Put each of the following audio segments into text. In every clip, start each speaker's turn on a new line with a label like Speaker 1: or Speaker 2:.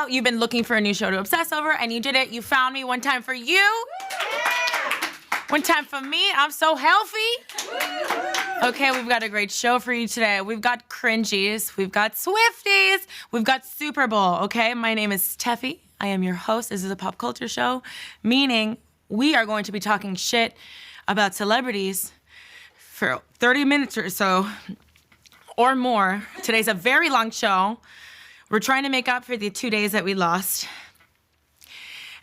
Speaker 1: You've been looking for a new show to obsess over, and you did it. You found me. One time for you. One time for me. I'm so healthy. Okay, we've got a great show for you today. We've got cringies. We've got Swifties. We've got Super Bowl, okay? My name is Tefi. I am your host. This is a pop culture show, meaning we are going to be talking shit about celebrities for 30 minutes or so or more. Today's a very long show. We're trying to make up for the 2 days that we lost.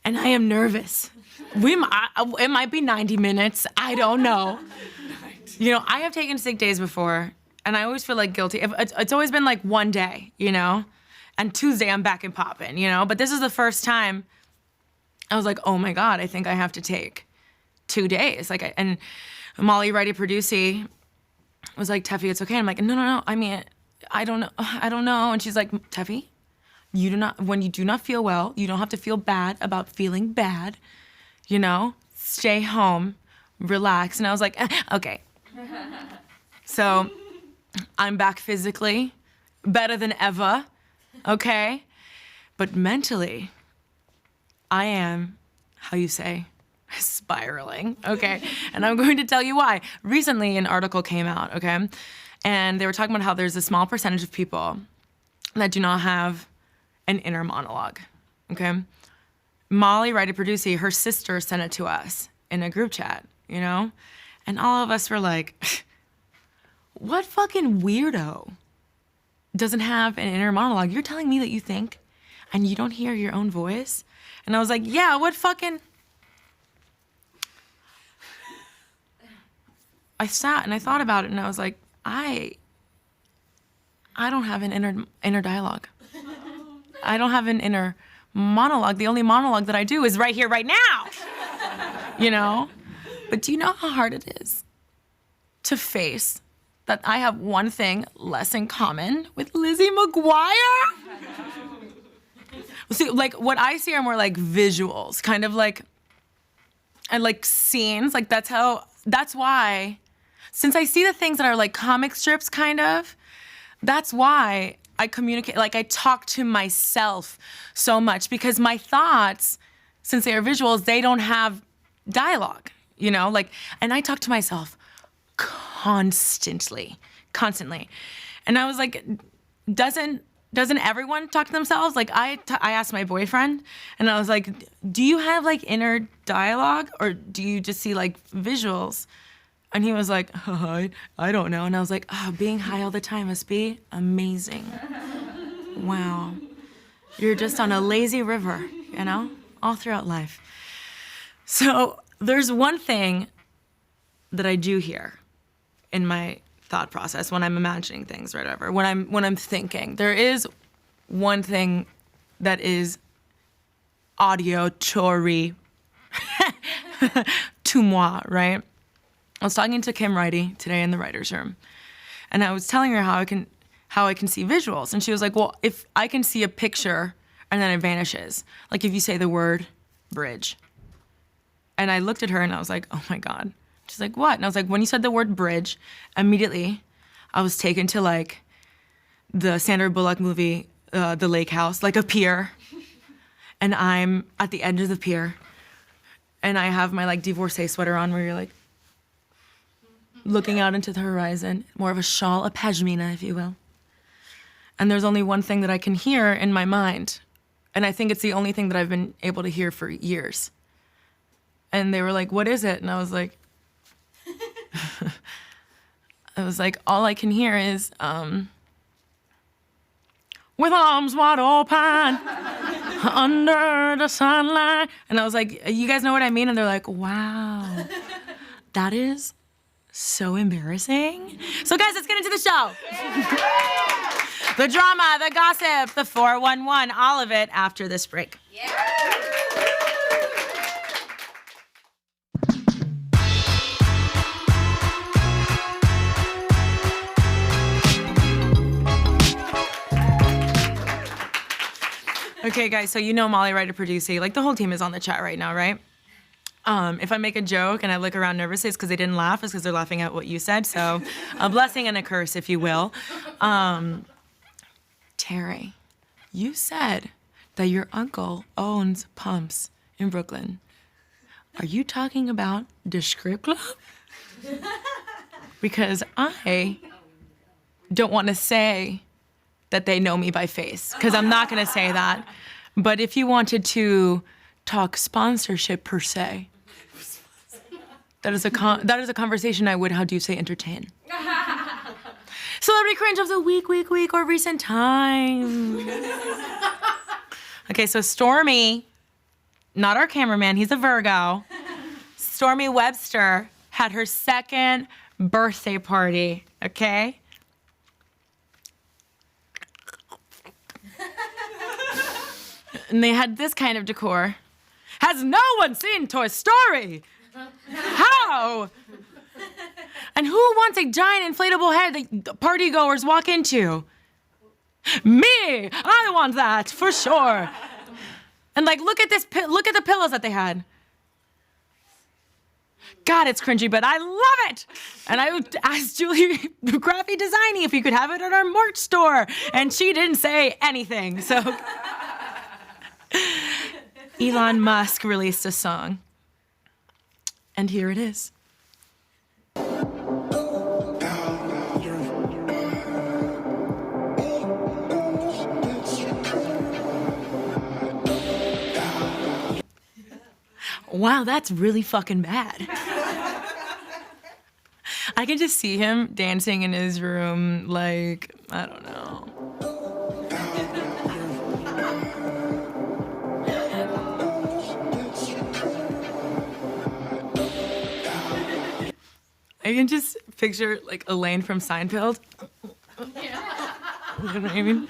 Speaker 1: And I am nervous. It might be 90 minutes. I don't know. You know, I have taken sick days before, and I always feel like guilty. It's always been like one day, you know? And Tuesday, I'm back and popping, you know? But this is the first time I was like, oh my God, I think I have to take 2 days. And Molly, writer, producer, was like, Tefi, it's okay. I'm like, no. I mean, I don't know. And she's like, Tefi, when you do not feel well, you don't have to feel bad about feeling bad, you know? Stay home, relax. And I was like, okay. So I'm back physically, better than ever, okay? But mentally, I am, how you say, spiraling, okay? And I'm going to tell you why. Recently, an article came out, okay? And they were talking about how there's a small percentage of people that do not have an inner monologue, okay? Molly, writer, producer, her sister sent it to us in a group chat, you know? And all of us were like, what fucking weirdo doesn't have an inner monologue? You're telling me that you think and you don't hear your own voice? And I was like, yeah, what fucking... I sat and I thought about it and I was like, I don't have an inner dialogue. I don't have an inner monologue. The only monologue that I do is right here, right now, you know? But do you know how hard it is to face that I have one thing less in common with Lizzie McGuire? See, like, what I see are more like visuals, kind of like, and like scenes, like that's why, since I see the things that are like comic strips, kind of, that's why I communicate, like I talk to myself so much, because my thoughts, since they are visuals, they don't have dialogue, you know, like, and I talk to myself constantly. And I was like, doesn't everyone talk to themselves? Like I asked my boyfriend and I was like, do you have like inner dialogue or do you just see like visuals? And he was like, oh, I don't know. And I was like, oh, being high all the time must be amazing. Wow. You're just on a lazy river, you know, all throughout life. So there's one thing that I do here in my thought process when I'm imagining things or whatever, when I'm thinking. There is one thing that is auditory to moi, right? I was talking to Kim Righty today in the writer's room, and I was telling her how I can see visuals, and she was like, well, if I can see a picture and then it vanishes, like if you say the word bridge. And I looked at her and I was like, oh my God. She's like, what? And I was like, when you said the word bridge, immediately I was taken to like the Sandra Bullock movie, The Lake House, like a pier. And I'm at the edge of the pier and I have my like divorcee sweater on where you're like looking out into the horizon, more of a shawl, a pashmina, if you will. And there's only one thing that I can hear in my mind. And I think it's the only thing that I've been able to hear for years. And they were like, what is it? And I was like, all I can hear is, with arms wide open, under the sunlight. And I was like, you guys know what I mean? And they're like, wow, that is so embarrassing. So guys, let's get into the show. The drama, the gossip, the 411, all of it after this break. Yeah. Okay, guys, so you know Molly, writer, producer. Like, the whole team is on the chat right now, right? If I make a joke and I look around nervously, it's because they didn't laugh. It's because they're laughing at what you said. So a blessing and a curse, if you will. Terry, you said that your uncle owns pumps in Brooklyn. Are you talking about the strip club? Because I don't want to say that they know me by face, because I'm not going to say that. But if you wanted to talk sponsorship per se, that is a conversation I would, how do you say, entertain? Celebrity cringe of the week, or recent time. Okay, so Stormy, not our cameraman, he's a Virgo. Stormy Webster had her second birthday party, okay? And they had this kind of decor. Has no one seen Toy Story? How? And who wants a giant inflatable head that partygoers walk into? Me! I want that, for sure. And like, look at the pillows that they had. God, it's cringy, but I love it. And I asked Julie Graphic Designing if you could have it at our merch store, and she didn't say anything, so. Elon Musk released a song, and here it is. Wow, that's really fucking bad. I can just see him dancing in his room like, I don't know. I can just picture like Elaine from Seinfeld. Yeah. You know what I mean?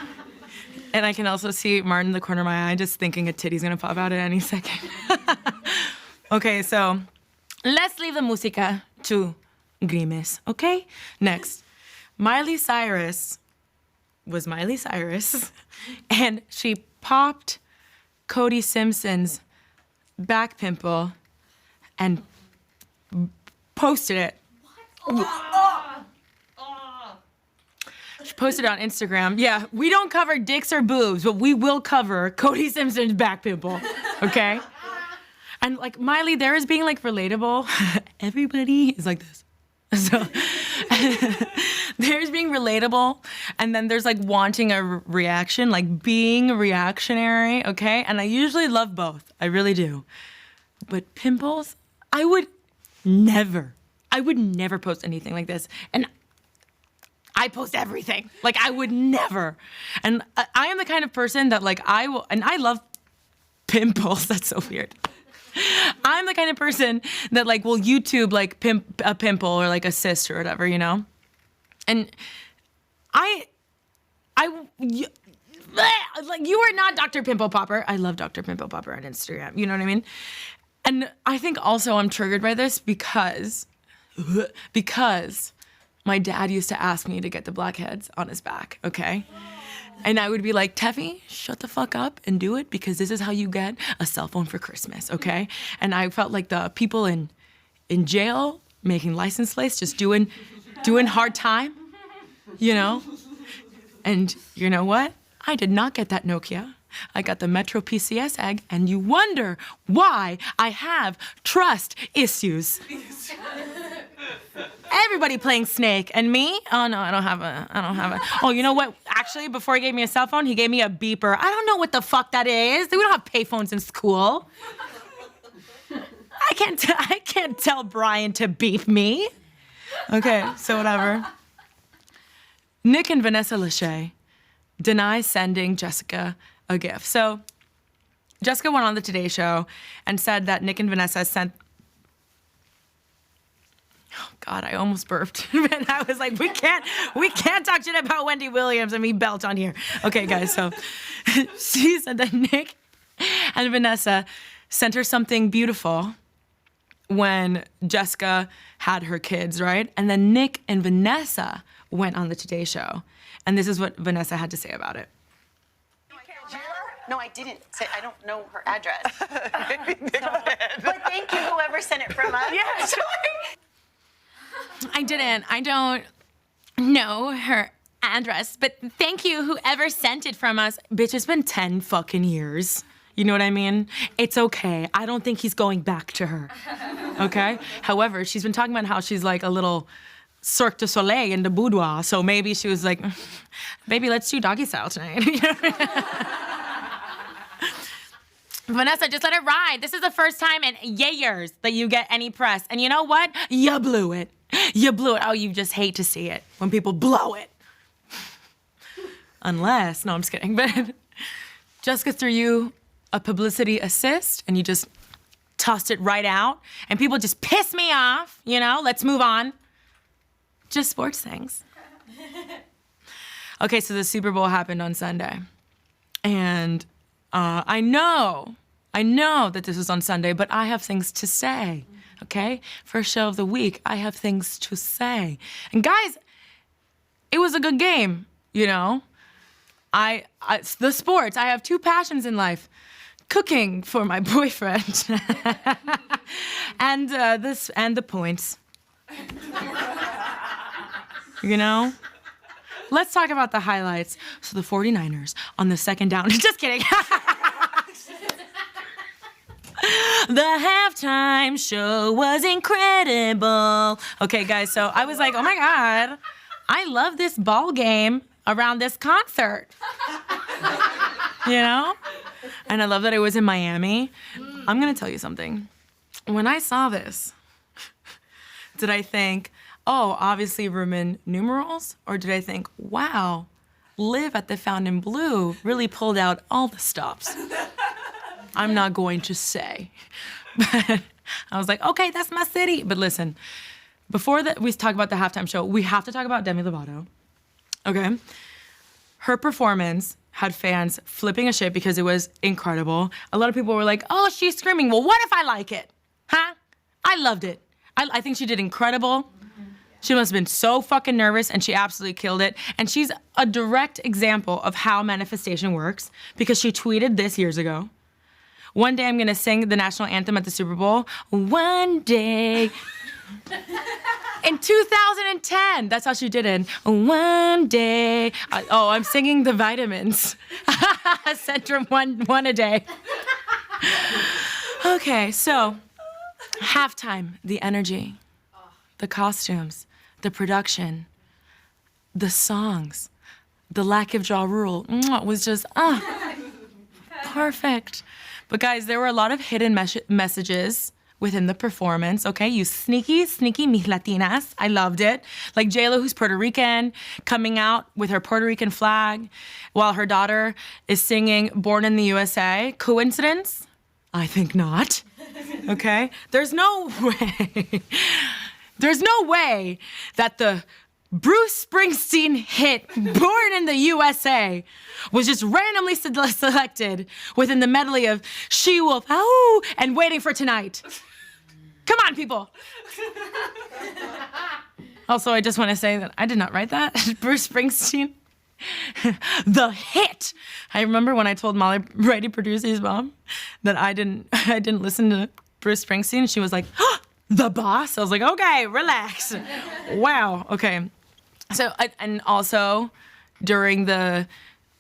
Speaker 1: And I can also see Martin in the corner of my eye just thinking a titty's gonna pop out at any second. Okay, so let's leave the música to Grimes, okay? Next, Miley Cyrus was Miley Cyrus, and she popped Cody Simpson's back pimple and posted it. She posted it on Instagram. Yeah, we don't cover dicks or boobs, but we will cover Cody Simpson's back pimple, okay? And like Miley, there is being like relatable. Everybody is like this. So there's being relatable, and then there's like wanting a reaction, like being reactionary, okay? And I usually love both, I really do. But pimples, I would never post anything like this. And I post everything. Like I would never. And I am the kind of person that like I will, and I love pimples, that's so weird. I'm the kind of person that like will YouTube like a pimple or like a cyst or whatever, you know? And like you are not Dr. Pimple Popper. I love Dr. Pimple Popper on Instagram, you know what I mean? And I think also I'm triggered by this because my dad used to ask me to get the blackheads on his back, okay? And I would be like, Tefi, shut the fuck up and do it, because this is how you get a cell phone for Christmas, okay? And I felt like the people in jail making license plates, just doing hard time, you know? And you know what? I did not get that Nokia. I got the Metro PCS egg, and you wonder why I have trust issues. Everybody playing Snake, and me? Oh no, I don't have a. Oh, you know what? Actually, before he gave me a cell phone, he gave me a beeper. I don't know what the fuck that is. We don't have payphones in school. I can't tell Brian to beep me. Okay, so whatever. Nick and Vanessa Lachey deny sending Jessica a gift. So Jessica went on the Today Show and said that Nick and Vanessa sent. Oh God, I almost burped. And I was like, we can't talk shit about Wendy Williams and me belt on here. Okay, guys, so she said that Nick and Vanessa sent her something beautiful when Jessica had her kids, right? And then Nick and Vanessa went on the Today Show. And this is what Vanessa had to say about it.
Speaker 2: No, I didn't. I don't know her address. But thank you, whoever sent it from us. Yeah, sorry.
Speaker 1: I don't know her address, but thank you whoever sent it from us. Bitch, it's been 10 fucking years. You know what I mean? It's okay. I don't think he's going back to her. Okay? However, she's been talking about how she's like a little Cirque du Soleil in the boudoir. So maybe she was like, baby, let's do doggy style tonight. Vanessa, just let it ride. This is the first time in years that you get any press. And you know what? You blew it. You blew it. Oh, you just hate to see it when people blow it. Unless, no, I'm just kidding. But Jessica threw you a publicity assist and you just tossed it right out. And people just piss me off, you know? Let's move on. Just sports things. Okay, so the Super Bowl happened on Sunday. And I know that this was on Sunday, but I have things to say, okay? First show of the week, I have things to say. And guys, it was a good game, you know? The sports, I have two passions in life. Cooking for my boyfriend and the points. You know? Let's talk about the highlights. So the 49ers on the second down. Just kidding. The halftime show was incredible. Okay, guys, so I was like, oh my God, I love this ball game around this concert. You know? And I love that it was in Miami. I'm gonna tell you something. When I saw this, did I think, oh, obviously Roman numerals? Or did I think, wow, Liv at the Fontainebleau really pulled out all the stops? I'm not going to say. But I was like, okay, that's my city. But listen, before we talk about the halftime show, we have to talk about Demi Lovato, okay? Her performance had fans flipping a shit because it was incredible. A lot of people were like, oh, she's screaming. Well, what if I like it? Huh? I loved it. I think she did incredible. She must have been so fucking nervous, and she absolutely killed it. And she's a direct example of how manifestation works because she tweeted this years ago. One day I'm gonna sing the national anthem at the Super Bowl. One day. In 2010, that's how she did it. One day. I'm singing the vitamins. Centrum one a day. Okay, so halftime, the energy, the costumes, the production, the songs, the lack of Ja Rule was just perfect. But guys, there were a lot of hidden messages within the performance, okay? You sneaky mis Latinas. I loved it. Like J-Lo, who's Puerto Rican, coming out with her Puerto Rican flag while her daughter is singing Born in the USA. Coincidence? I think not, okay? There's no way that the Bruce Springsteen hit Born in the USA was just randomly selected within the medley of She-Wolf, Ow, and Waiting for Tonight. Come on, people. Also, I just want to say that I did not write that. Bruce Springsteen, the hit. I remember when I told Molly Brady, producer's mom, that I didn't listen to Bruce Springsteen. She was like, oh, the boss. I was like, okay, relax. Wow. Okay. So, and also during the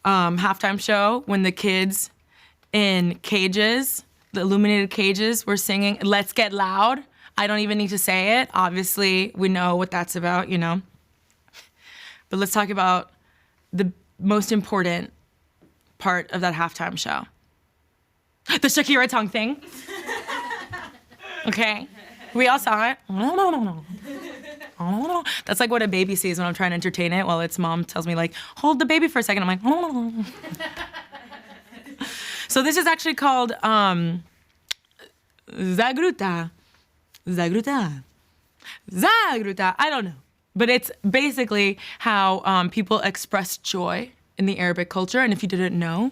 Speaker 1: halftime show, when the kids in cages, the illuminated cages, were singing Let's Get Loud. I don't even need to say it. Obviously, we know what that's about, you know. But let's talk about the most important part of that halftime show. The Shakira tongue thing. Okay? We all saw it. That's like what a baby sees when I'm trying to entertain it while its mom tells me, like, hold the baby for a second. I'm like, So this is actually called Zagruta. Zagruta. Zagruta. I don't know. But it's basically how people express joy in the Arabic culture. And if you didn't know,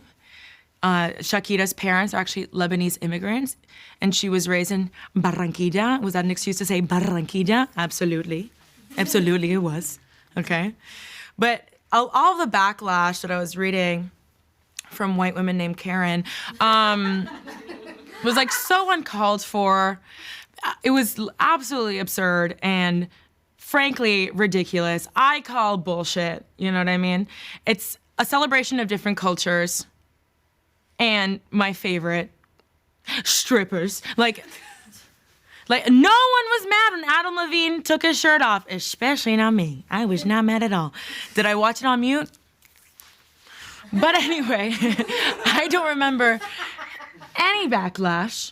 Speaker 1: Shakira's parents are actually Lebanese immigrants, and she was raised in Barranquilla. Was that an excuse to say Barranquilla? Absolutely. Absolutely it was. Okay? But all the backlash that I was reading from white women named Karen was like so uncalled for. It was absolutely absurd and frankly ridiculous. I call bullshit, you know what I mean? It's a celebration of different cultures and my favorite, strippers. Like no one was mad when Adam Levine took his shirt off, especially not me. I was not mad at all. Did I watch it on mute? But anyway, I don't remember any backlash.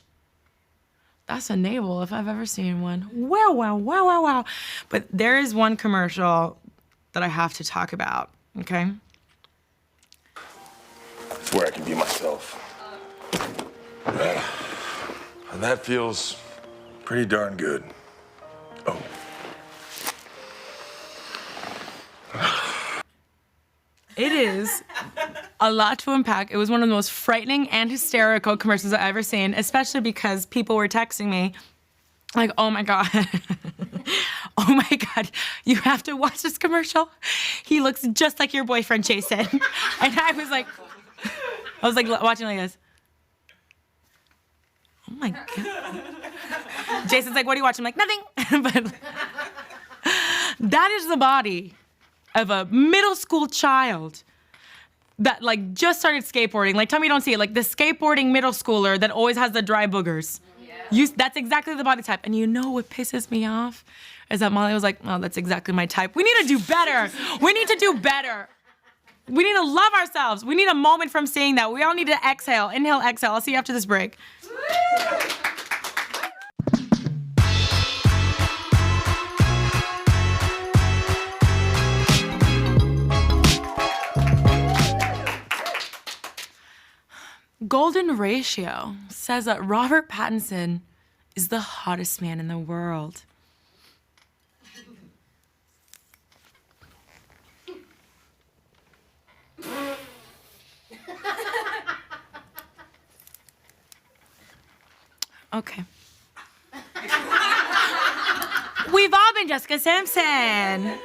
Speaker 1: That's a navel if I've ever seen one. Wow, wow, wow, wow, wow. But there is one commercial that I have to talk about, okay?
Speaker 3: It's where I can be myself. And that feels pretty darn good. Oh.
Speaker 1: It is a lot to unpack. It was one of the most frightening and hysterical commercials I've ever seen, especially because people were texting me like, oh my God, oh my God, you have to watch this commercial. He looks just like your boyfriend, Jason. And I was like watching like this. Oh my God. Jason's like, what are you watching? I'm like, nothing. But that is the body of a middle school child that like just started skateboarding. Like, tell me you don't see it. Like the skateboarding middle schooler that always has the dry boogers. Yeah. That's exactly the body type. And you know what pisses me off? Is that Molly was like, oh, that's exactly my type. We need to do better. We need to do better. We need to love ourselves. We need a moment from seeing that. We all need to exhale. Inhale, exhale. I'll see you after this break. Golden Ratio says that Robert Pattinson is the hottest man in the world. Okay. We've all been Jessica Simpson.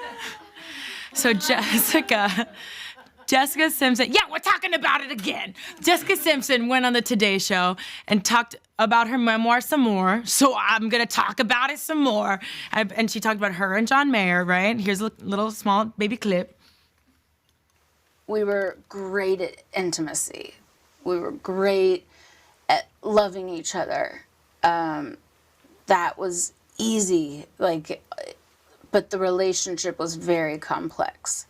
Speaker 1: So Jessica Simpson, yeah, we're talking about it again. Jessica Simpson went on the Today Show and talked about her memoir some more, so I'm gonna talk about it some more. And she talked about her and John Mayer, right? Here's a little small baby clip.
Speaker 4: We were great at intimacy. We were great at loving each other. That was easy, but the relationship was very complex.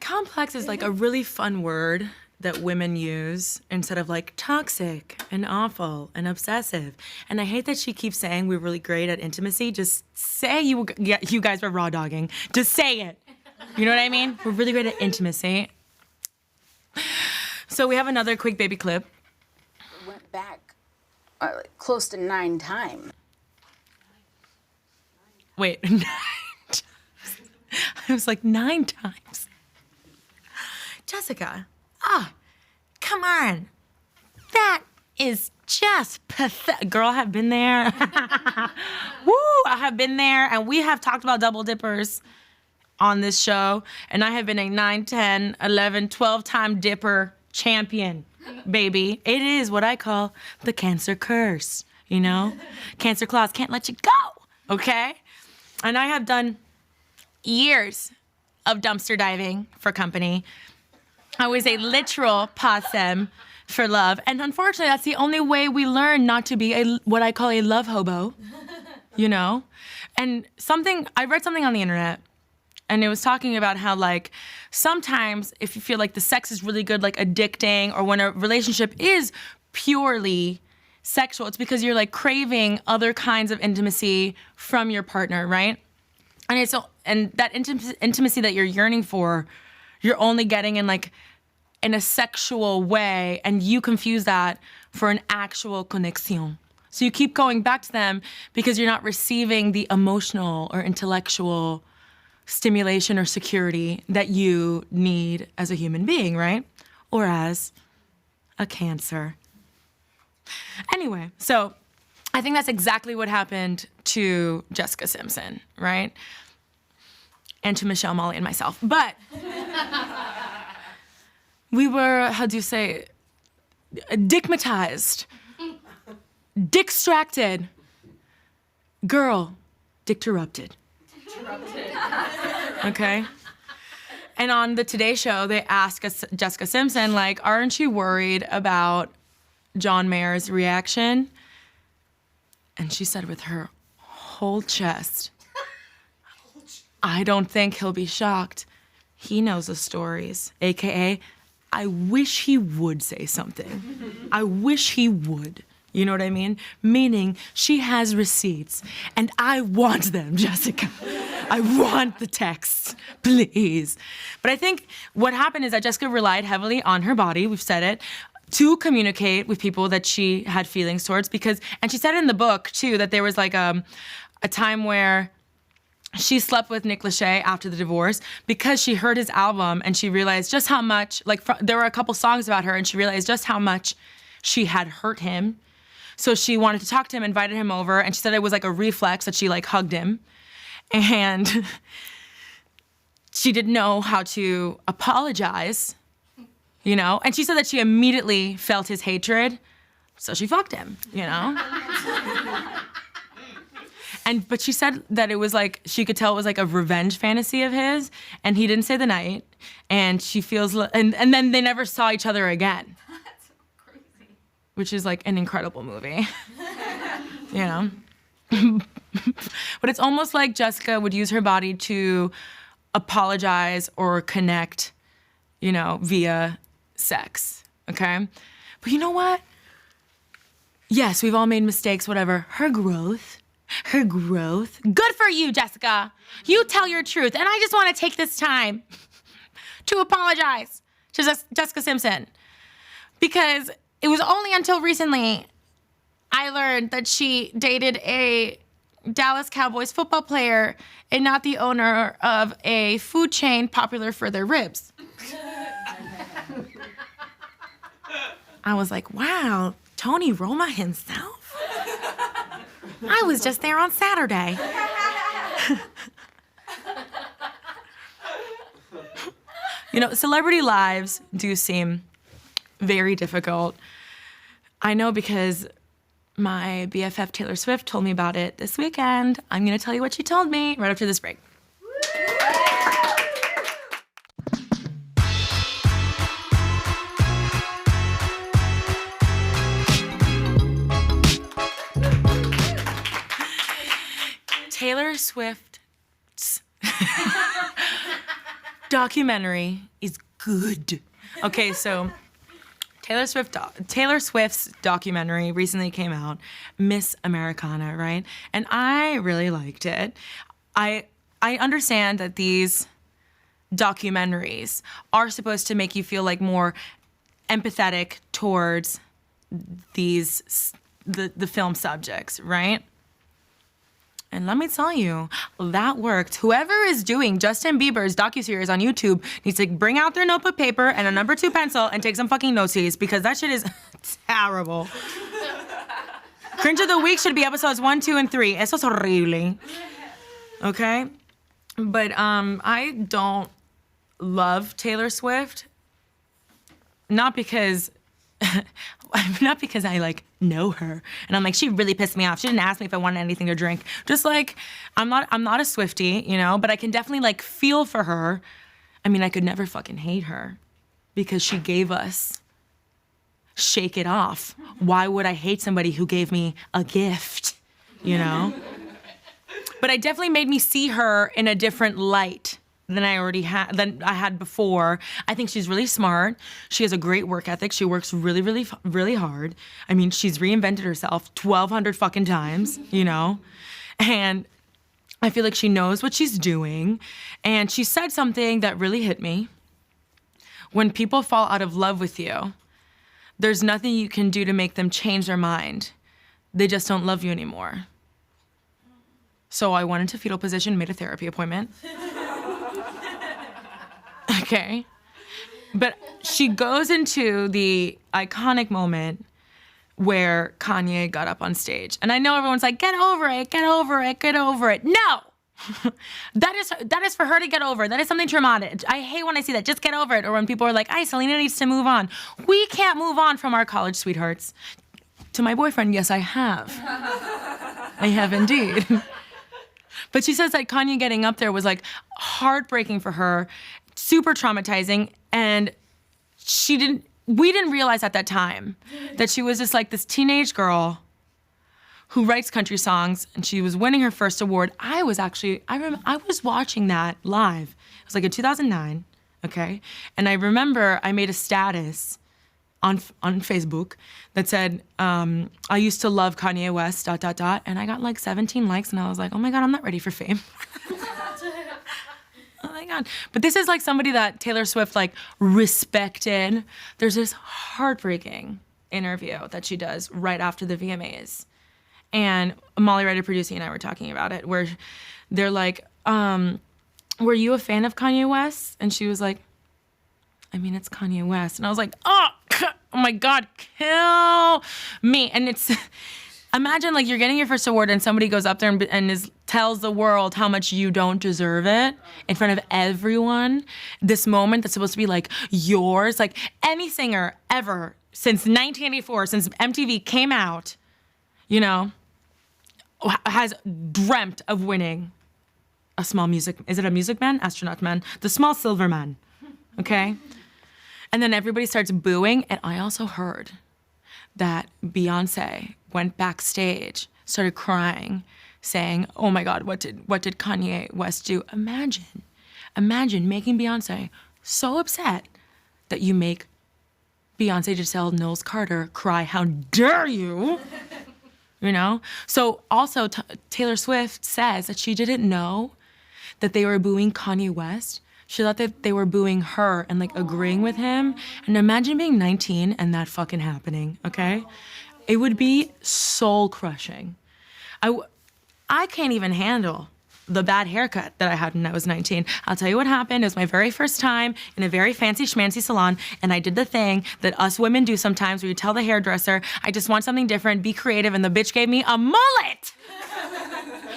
Speaker 1: Complex is like a really fun word that women use instead of like toxic and awful and obsessive. And I hate that she keeps saying we're really great at intimacy. Just say you guys were raw dogging. Just say it. You know what I mean? We're really great at intimacy. So we have another quick baby clip.
Speaker 4: Went back close to 9 times.
Speaker 1: Wait, 9 times? I was like 9 times. Jessica, come on. That is just pathetic. Girl, I have been there. Woo, I have been there, and we have talked about double dippers on this show, and I have been a 9, 10, 11, 12-time dipper champion, baby. It is what I call the cancer curse, you know? Cancer claws can't let you go, okay? And I have done years of dumpster diving for company. I was a literal possum for love. And unfortunately, that's the only way we learn not to be what I call a love hobo, you know? And I read something on the internet, and it was talking about how, like, sometimes if you feel like the sex is really good, like addicting, or when a relationship is purely sexual, it's because you're, like, craving other kinds of intimacy from your partner, right? And that intimacy that you're yearning for, you're only getting in a sexual way, and you confuse that for an actual connexion. So you keep going back to them because you're not receiving the emotional or intellectual stimulation or security that you need as a human being, right? Or as a cancer. Anyway, so I think that's exactly what happened to Jessica Simpson, right? And to Michelle, Molly, and myself. But we were, how do you say, dickmatized, dickstracted. Girl, Dicterrupted. Okay? And on the Today Show, they asked Jessica Simpson, like, aren't you worried about John Mayer's reaction? And she said with her whole chest, I don't think he'll be shocked. He knows the stories, AKA, I wish he would say something. I wish he would. You know what I mean? Meaning she has receipts and I want them, Jessica. I want the texts, please. But I think what happened is that Jessica relied heavily on her body, we've said it, to communicate with people that she had feelings towards because, and she said in the book too, that there was like a time where she slept with Nick Lachey after the divorce because she heard his album and she realized just how much, there were a couple songs about her and she realized just how much she had hurt him. So she wanted to talk to him, invited him over, and she said it was like a reflex that she like hugged him. And she didn't know how to apologize, you know? And she said that she immediately felt his hatred, so she fucked him, you know? But she said that it was like, she could tell it was like a revenge fantasy of his, and he didn't stay the night, and she feels, and then they never saw each other again. That's crazy. Which is like an incredible movie, you know? But it's almost like Jessica would use her body to apologize or connect, you know, via sex, okay? But you know what? Yes, we've all made mistakes, whatever. Her growth. Good for you, Jessica. You tell your truth. And I just want to take this time to apologize to Jessica Simpson. Because it was only until recently I learned that she dated a Dallas Cowboys football player and not the owner of a food chain popular for their ribs. I was like, wow, Tony Roma himself? I was just there on Saturday. You know, celebrity lives do seem very difficult. I know because my BFF Taylor Swift told me about it this weekend. I'm gonna tell you what she told me right after this break. Taylor Swift's documentary is good. Okay, so Taylor Swift's documentary recently came out, Miss Americana, right? And I really liked it. I understand that these documentaries are supposed to make you feel like more empathetic towards the film subjects, right? And let me tell you, that worked. Whoever is doing Justin Bieber's docuseries on YouTube needs to bring out their notebook paper and a number 2 pencil and take some fucking notes, because that shit is terrible. Cringe of the Week should be episodes 1, 2, and 3. Eso es horrible. Okay? But I don't love Taylor Swift. Not because I like know her and I'm like, she really pissed me off. She didn't ask me if I wanted anything to drink. Just like, I'm not a Swiftie, you know, but I can definitely like feel for her. I mean, I could never fucking hate her because she gave us Shake It Off. Why would I hate somebody who gave me a gift, you know? But it definitely made me see her in a different light than I had before. I think she's really smart. She has a great work ethic. She works really, really, really hard. I mean, she's reinvented herself 1,200 fucking times, you know? And I feel like she knows what she's doing. And she said something that really hit me. When people fall out of love with you, there's nothing you can do to make them change their mind. They just don't love you anymore. So I went into fetal position, made a therapy appointment. Okay. But she goes into the iconic moment where Kanye got up on stage. And I know everyone's like, get over it, get over it, get over it. No! That is for her to get over. That is something traumatic. I hate when I see that. Just get over it. Or when people are like, Selena needs to move on. We can't move on from our college sweethearts. To my boyfriend, yes, I have. I have indeed. But she says that Kanye getting up there was like heartbreaking for her, super traumatizing, and we didn't realize at that time that she was just like this teenage girl who writes country songs, and she was winning her first award. I was watching that live. It was like in 2009, okay? And I remember I made a status on Facebook that said, I used to love Kanye West, ... And I got like 17 likes, and I was like, oh my God, I'm not ready for fame. Oh my God. But this is like somebody that Taylor Swift like respected. There's this heartbreaking interview that she does right after the VMAs. And Molly Ryder Producing and I were talking about it, where they're like, were you a fan of Kanye West? And she was like, I mean, it's Kanye West. And I was like, oh my God, kill me. And it's, imagine like you're getting your first award and somebody goes up there and tells the world how much you don't deserve it in front of everyone. This moment that's supposed to be like yours, like any singer ever since 1984, since MTV came out, you know, has dreamt of winning a small music, is it a music man? Astronaut man, the small silver man, okay? And then everybody starts booing, and I also heard that Beyonce went backstage, started crying, saying, oh my God, what did Kanye West do? Imagine making Beyonce so upset that you make Beyonce Giselle Knowles Carter cry, how dare you? You know? So also Taylor Swift says that she didn't know that they were booing Kanye West. She thought that they were booing her and like agreeing with him. And imagine being 19 and that fucking happening, okay? It would be soul crushing. I can't even handle the bad haircut that I had when I was 19. I'll tell you what happened. It was my very first time in a very fancy schmancy salon, and I did the thing that us women do sometimes where you tell the hairdresser, I just want something different, be creative, and the bitch gave me a mullet.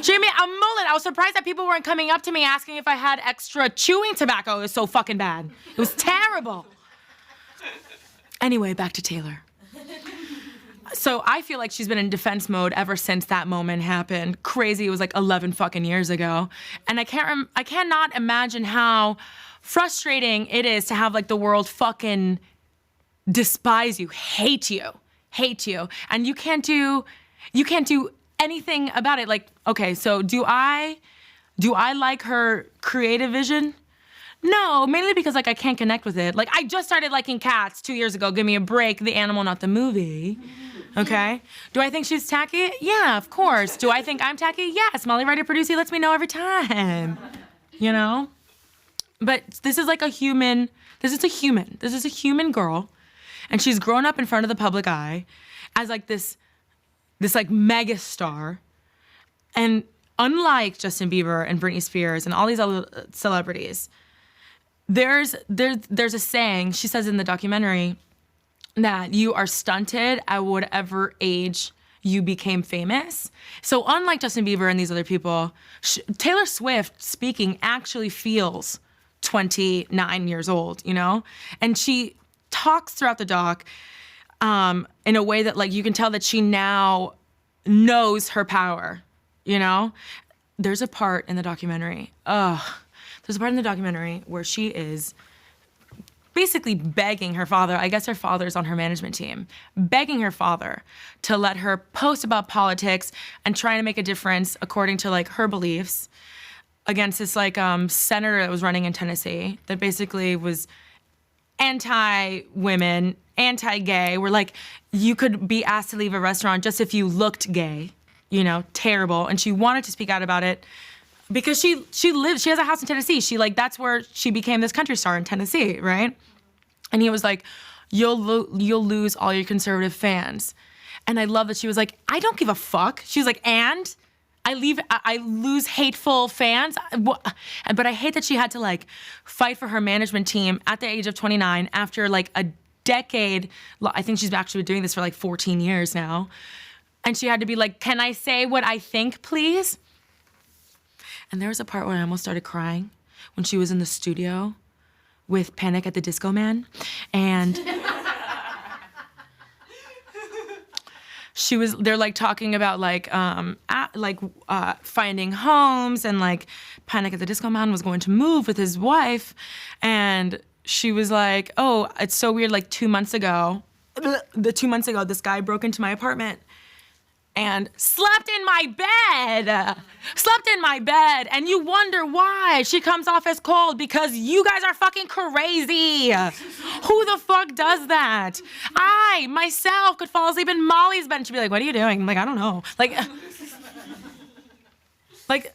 Speaker 1: She gave me a mullet. I was surprised that people weren't coming up to me asking if I had extra chewing tobacco. It was so fucking bad. It was terrible. Anyway, back to Taylor. So I feel like she's been in defense mode ever since that moment happened. Crazy, it was like 11 fucking years ago. And I cannot imagine how frustrating it is to have like the world fucking despise you, hate you. And you can't do anything about it. Like, okay, so do I like her creative vision? No, mainly because like I can't connect with it. Like I just started liking Cats 2 years ago. Give me a break, the animal, not the movie. Okay? Do I think she's tacky? Yeah, of course. Do I think I'm tacky? Yes. Molly Ryder Producing lets me know every time. You know? But this is like a human girl, and she's grown up in front of the public eye as like this like mega star. And unlike Justin Bieber and Britney Spears and all these other celebrities, there's a saying, she says in the documentary, that you are stunted at whatever age you became famous. So unlike Justin Bieber and these other people, Taylor Swift speaking actually feels 29 years old, you know? And she talks throughout the doc in a way that like you can tell that she now knows her power, you know? There's a part in the documentary, where she is basically begging her father, I guess her father's on her management team, begging her father to let her post about politics and trying to make a difference according to like her beliefs against this like senator that was running in Tennessee that basically was anti-women, anti-gay, where like you could be asked to leave a restaurant just if you looked gay, you know, terrible. And she wanted to speak out about it because she has a house in Tennessee. That's where she became this country star in Tennessee, right? And he was like, you'll lose all your conservative fans. And I love that she was like, I don't give a fuck. She was like, and I lose hateful fans. But I hate that she had to like fight for her management team at the age of 29 after like a decade. I think she's actually been doing this for like 14 years now. And she had to be like, can I say what I think, please? And there was a part where I almost started crying when she was in the studio with Panic at the Disco Man. And they're like talking about like finding homes, and like Panic at the Disco Man was going to move with his wife, and she was like, oh, it's so weird, like 2 months ago, this guy broke into my apartment and slept in my bed, and you wonder why she comes off as cold, because you guys are fucking crazy. Who the fuck does that? I, myself, could fall asleep in Molly's bed and she'd be like, what are you doing? I'm like, I don't know. Like,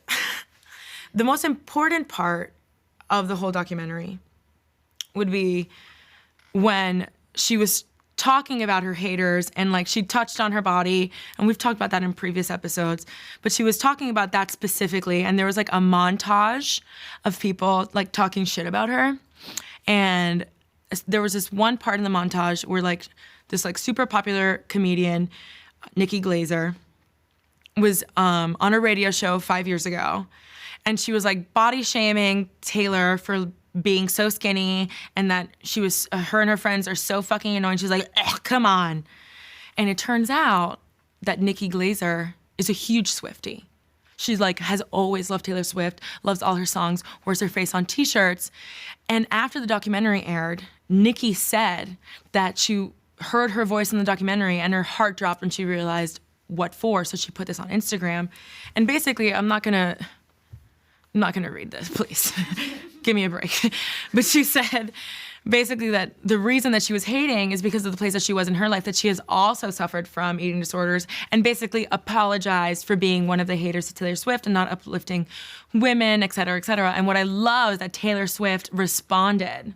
Speaker 1: the most important part of the whole documentary would be when she was talking about her haters, and like she touched on her body, and we've talked about that in previous episodes, but she was talking about that specifically, and there was like a montage of people like talking shit about her, and there was this one part in the montage where like this like super popular comedian, Nikki Glazer, was on a radio show 5 years ago, and she was like body shaming Taylor for being so skinny, and that her and her friends are so fucking annoying. She's like, come on. And it turns out that Nikki Glazer is a huge Swiftie. She's like, has always loved Taylor Swift, loves all her songs, wears her face on t-shirts. And after the documentary aired, Nikki said that she heard her voice in the documentary and her heart dropped when she realized what for, so she put this on Instagram. And basically, I'm not gonna read this, please. Give me a break. But she said basically that the reason that she was hating is because of the place that she was in her life, that she has also suffered from eating disorders, and basically apologized for being one of the haters to Taylor Swift and not uplifting women, et cetera, et cetera. And what I love is that Taylor Swift responded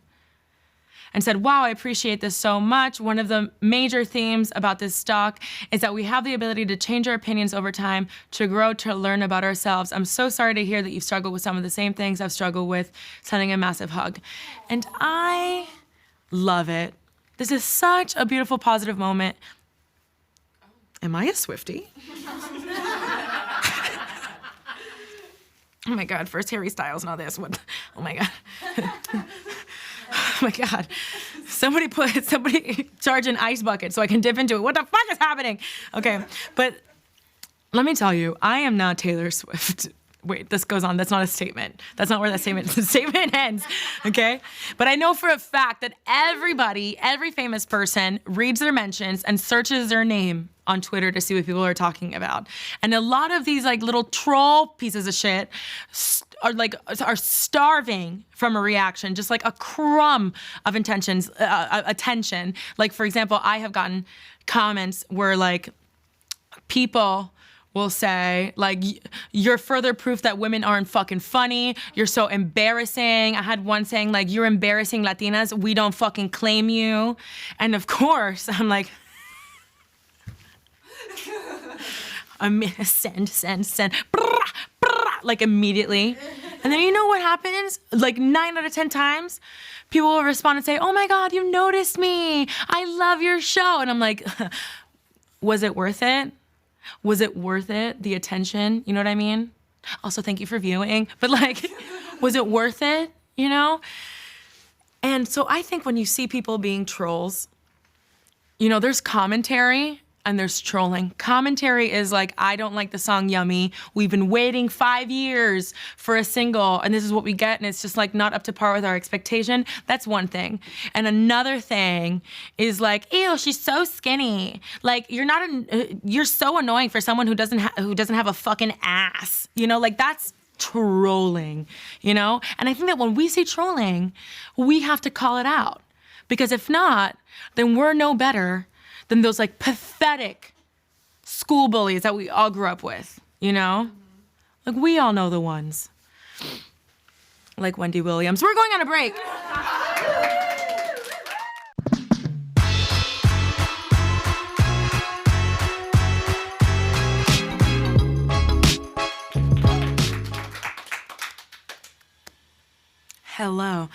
Speaker 1: and said, wow, I appreciate this so much. One of the major themes about this doc is that we have the ability to change our opinions over time, to grow, to learn about ourselves. I'm so sorry to hear that you've struggled with some of the same things I've struggled with, sending a massive hug. And I love it. This is such a beautiful, positive moment. Am I a Swiftie? Oh my God, first Harry Styles, now this one. Oh my God. Oh my God. Somebody charge an ice bucket so I can dip into it. What the fuck is happening? Okay, but let me tell you, I am not Taylor Swift. Wait, this goes on. That's not a statement. That's not where that statement ends, okay? But I know for a fact that every famous person reads their mentions and searches their name on Twitter to see what people are talking about. And a lot of these like little troll pieces of shit are starving from a reaction, just like a crumb of attention. Like, for example, I have gotten comments where like people will say, like, you're further proof that women aren't fucking funny. You're so embarrassing. I had one saying, like, you're embarrassing Latinas. We don't fucking claim you. And of course, I'm like, send, like immediately. And then you know what happens? Like 9 out of 10 times, people will respond and say, oh my God, you noticed me. I love your show. And I'm like, was it worth it? Was it worth it? The attention, you know what I mean? Also, thank you for viewing. But like, was it worth it, you know? And so I think when you see people being trolls, you know, there's commentary and there's trolling. Commentary is like, I don't like the song Yummy. We've been waiting 5 years for a single, and this is what we get, and it's just like not up to par with our expectation. That's one thing. And another thing is like, ew, she's so skinny. Like, you're so annoying for someone who doesn't have a fucking ass. You know, like that's trolling, you know? And I think that when we see trolling, we have to call it out. Because if not, then we're no better than those like pathetic school bullies that we all grew up with, you know? Like we all know the ones. Like Wendy Williams. We're going on a break. Hello.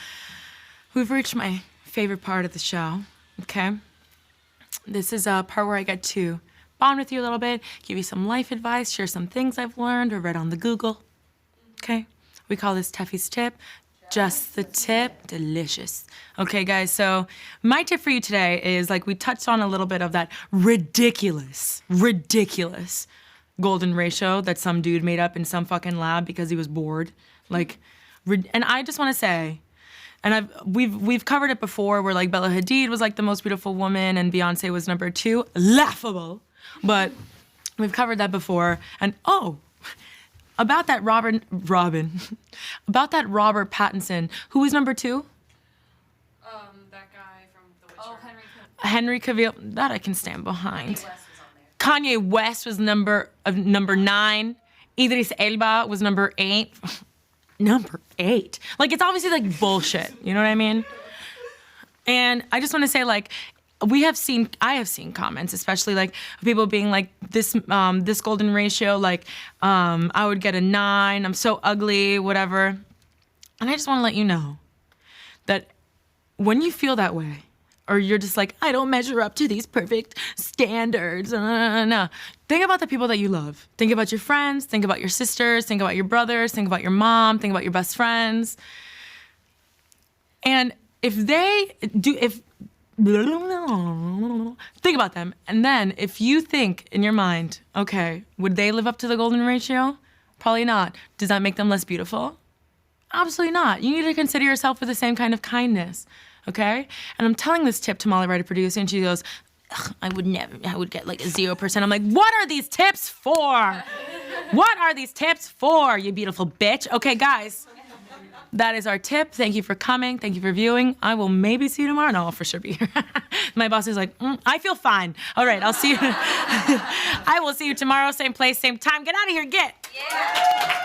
Speaker 1: We've reached my favorite part of the show, okay? This is a part where I get to bond with you a little bit, give you some life advice, share some things I've learned or read on the Google, okay? We call this Tefi's Tip. Just the tip, delicious. Okay, guys, so my tip for you today is, like, we touched on a little bit of that ridiculous golden ratio that some dude made up in some fucking lab because he was bored. Like, and I just want to say, and we've covered it before, where like Bella Hadid was like the most beautiful woman and Beyonce was number 2. Laughable, but we've covered that before. And about that Robert Pattinson, who was number 2?
Speaker 5: That guy from The Witcher. Oh,
Speaker 1: Henry Cavill. That I can stand behind. Kanye West was number 9. Idris Elba was number 8. Number 8. Like, it's obviously like bullshit. You know what I mean? And I just want to say, like, I have seen comments, especially like people being like, this golden ratio, like, I would get a 9. I'm so ugly, whatever. And I just want to let you know that when you feel that way, or you're just like, I don't measure up to these perfect standards. No. Think about the people that you love. Think about your friends. Think about your sisters. Think about your brothers. Think about your mom. Think about your best friends. And think about them. And then if you think in your mind, okay, would they live up to the golden ratio? Probably not. Does that make them less beautiful? Absolutely not. You need to consider yourself with the same kind of kindness. Okay? And I'm telling this tip to Molly, writer, producer, and she goes, I would get like a 0%. I'm like, what are these tips for? What are these tips for, you beautiful bitch? Okay, guys, that is our tip. Thank you for coming. Thank you for viewing. I will maybe see you tomorrow. No, I'll for sure be here. My boss is like, I feel fine. All right, I'll see you. I will see you tomorrow, same place, same time. Get out of here, get. Yeah.